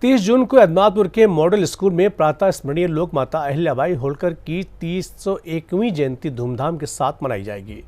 30 जून को एदमातपुर के model school में प्रातः स्मरणीय लोक माता अहिल्याबाई होलकर की 301वीं जयंती धूमधाम के साथ मनाई जाएगी।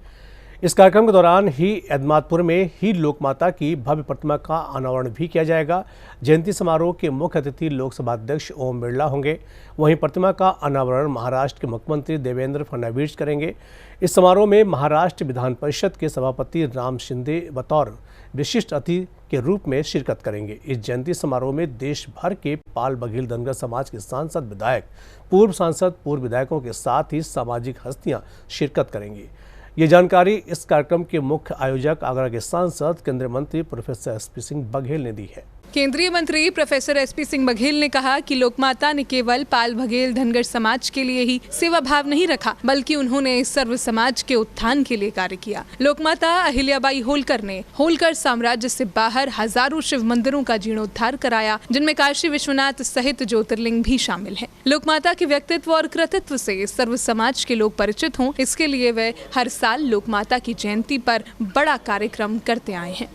इस कार्यक्रम के दौरान ही एदमातपुर में ही लोक माता की भव्य प्रतिमा का अनावरण भी किया जाएगा। जयंती समारोह के मुख्य अतिथि लोकसभा अध्यक्ष ओम बिरला होंगे। वहीं प्रतिमा का अनावरण महाराष्ट्र के मुख्यमंत्री देवेंद्र फडणवीस करेंगे। इस समारोह में महाराष्ट्र विधान परिषद के सभापति राम शिंदे बतौर विशिष्ट अतिथि के रूप में शिरकत करेंगे। इस जयंती समारोह में देश भर के पाल बघेल धनगर समाज के सांसद, विधायक, पूर्व सांसद, पूर्व विधायकों के साथ ही सामाजिक हस्तियां शिरकत करेंगी। ये जानकारी इस कार्यक्रम के मुख्य आयोजक आगरा के सांसद केंद्रीय मंत्री प्रोफेसर एसपी सिंह बघेल ने दी है। केंद्रीय मंत्री प्रोफेसर एसपी सिंह बघेल ने कहा कि लोकमाता ने केवल पाल बघेल धनगर समाज के लिए ही सेवा भाव नहीं रखा, बल्कि उन्होंने सर्व समाज के उत्थान के लिए कार्य किया। लोकमाता अहिल्याबाई होलकर ने होलकर साम्राज्य से बाहर हजारों शिव मंदिरों का जीर्णोद्धार कराया, जिनमें काशी विश्वनाथ सहित ज्योतिर्लिंग भी शामिल हैं। लोकमाता के व्यक्तित्व और कृतित्व से सर्व समाज के लोग परिचित हों, इसके लिए वे हर साल लोकमाता की जयंती पर बड़ा कार्यक्रम करते आए हैं।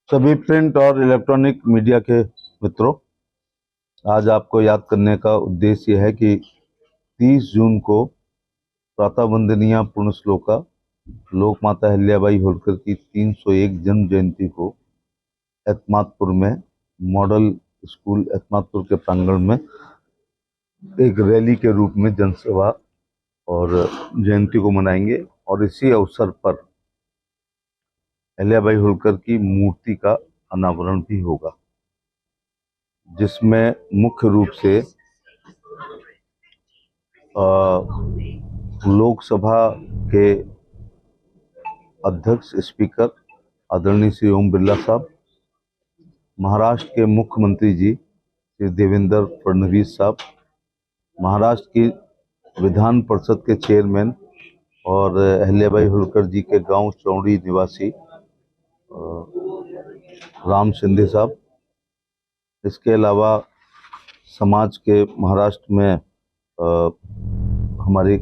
सभी प्रिंट और इलेक्ट्रॉनिक मीडिया के मित्रों, आज आपको याद करने का उद्देश्य यह है कि 30 जून को प्रातः वंदनीय पूर्ण श्लोका लोक माता अहिल्याबाई होलकर की 301 जन्म जयंती को एतमादपुर में मॉडल स्कूल एतमादपुर के प्रांगण में एक रैली के रूप में जनसभा और जयंती को मनाएंगे। और इसी अवसर पर अहिल्याबाई होलकर की मूर्ति का अनावरण भी होगा, जिसमें मुख्य रूप से लोकसभा के अध्यक्ष स्पीकर आदरणीय श्री ओम बिरला साहब, महाराष्ट्र के मुख्यमंत्री जी श्री देवेंद्र फडणवीस साहब, महाराष्ट्र की विधान परिषद के चेयरमैन और अहिल्याबाई होलकर जी के गांव चौड़ी निवासी राम शिंदे साहब, इसके अलावा समाज के महाराष्ट्र में हमारे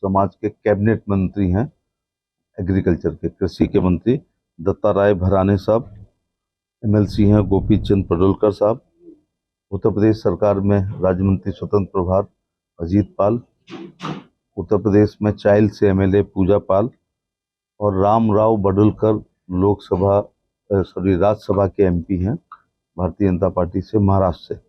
समाज के कैबिनेट मंत्री हैं, एग्रीकल्चर के कृषि के मंत्री दत्ता राय भराने साहब, एमएलसी हैं गोपी चंद पडोलकर साहब, उत्तर प्रदेश सरकार में राज्य मंत्री स्वतंत्र प्रभार अजीत पाल, उत्तर प्रदेश में चाइल्ड से एमएलए पूजा पाल और राम राव बडोलकर राज्यसभा के एमपी हैं भारतीय जनता पार्टी से महाराष्ट्र से।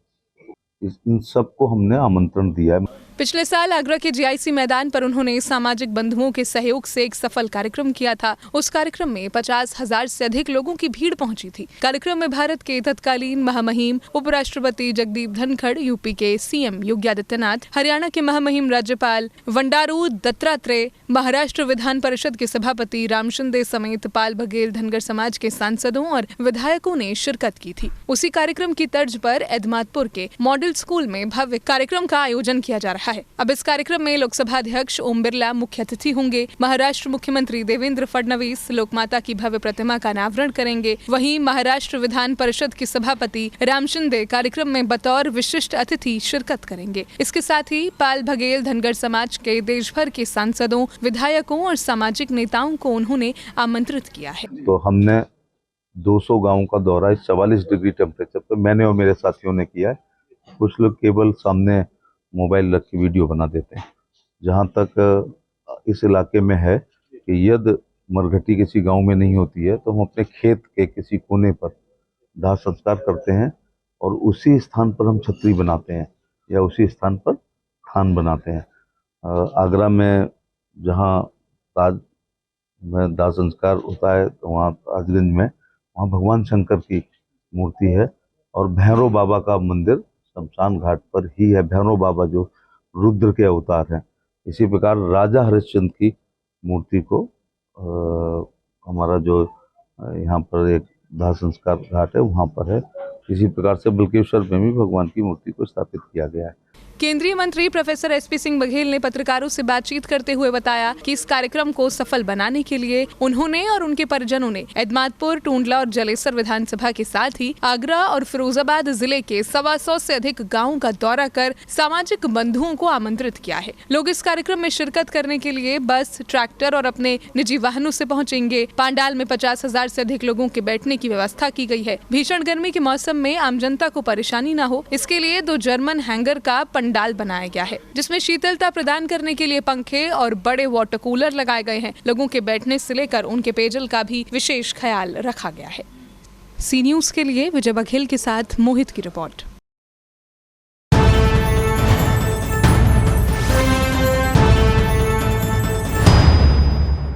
इन सबको हमने आमंत्रण दिया है। पिछले साल आगरा के जीआईसी मैदान पर उन्होंने सामाजिक बंधुओं के सहयोग से एक सफल कार्यक्रम किया था। उस कार्यक्रम में 50,000 से अधिक लोगों की भीड़ पहुंची थी। कार्यक्रम में भारत के तत्कालीन महामहिम उपराष्ट्रपति जगदीप धनखड़, यूपी के सीएम योगी आदित्यनाथ, हरियाणा के महामहिम राज्यपाल बंडारू दत्तात्रेय, महाराष्ट्र विधान परिषद के सभापति राम शिंदे समेत पाल बघेल धनगर समाज के सांसदों और विधायकों ने शिरकत की थी। उसी कार्यक्रम की तर्ज पर एदमातपुर के मॉडल स्कूल में भव्य कार्यक्रम का आयोजन किया जा रहा है। अब इस कार्यक्रम में लोकसभा अध्यक्ष ओम बिरला मुख्य अतिथि होंगे। महाराष्ट्र मुख्यमंत्री देवेंद्र फडणवीस लोकमाता की भव्य प्रतिमा का अनावरण करेंगे। वहीं महाराष्ट्र विधान परिषद के सभापति राम शिंदे कार्यक्रम में बतौर विशिष्ट अतिथि शिरकत करेंगे। इसके साथ ही पाल बघेल धनगर समाज के देश भर के सांसदों, विधायकों और सामाजिक नेताओं को उन्होंने आमंत्रित किया है। तो हमने 200 गाँव का दौरा इस 44 डिग्री टेम्परेचर पर मैंने और मेरे साथियों ने किया है। कुछ लोग केवल सामने मोबाइल रख के वीडियो बना देते हैं। जहाँ तक इस इलाके में है कि यदि मरघटी किसी गांव में नहीं होती है तो हम अपने खेत के किसी कोने पर दाह संस्कार करते हैं और उसी स्थान पर हम छतरी बनाते हैं या उसी स्थान पर थान बनाते हैं। आगरा में जहाँ ताज में दाह संस्कार होता है तो वहाँ ताजगंज में वहाँ भगवान शंकर की मूर्ति है और भैरव बाबा का मंदिर शमशान घाट पर ही है। भैरव बाबा जो रुद्र के अवतार हैं। इसी प्रकार राजा हरिश्चंद्र की मूर्ति को हमारा जो यहाँ पर एक दाह संस्कार घाट है वहाँ पर है। इसी प्रकार से बल्केश्वर में भी भगवान की मूर्ति को स्थापित किया गया है। केंद्रीय मंत्री प्रोफेसर एसपी सिंह बघेल ने पत्रकारों से बातचीत करते हुए बताया कि इस कार्यक्रम को सफल बनाने के लिए उन्होंने और उनके परिजनों ने एदमातपुर, टूंडला और जलेसर विधानसभा के साथ ही आगरा और फिरोजाबाद जिले के 125 से अधिक गाँवों का दौरा कर सामाजिक बंधुओं को आमंत्रित किया है। लोग इस कार्यक्रम में शिरकत करने के लिए बस, ट्रैक्टर और अपने निजी वाहनों से पहुंचेंगे। पांडाल में 50,000 से अधिक लोगों के बैठने की व्यवस्था की गई है। भीषण गर्मी के मौसम मौसम में आम जनता को परेशानी न हो, इसके लिए 2 जर्मन हैंगर का पंडाल बनाया गया है, जिसमें शीतलता प्रदान करने के लिए पंखे और बड़े वाटर कूलर लगाए गए हैं। लोगों के बैठने से लेकर उनके पेयजल का भी विशेष ख्याल रखा गया है। सी न्यूज़ के लिए विजय बघेल के साथ मोहित की रिपोर्ट।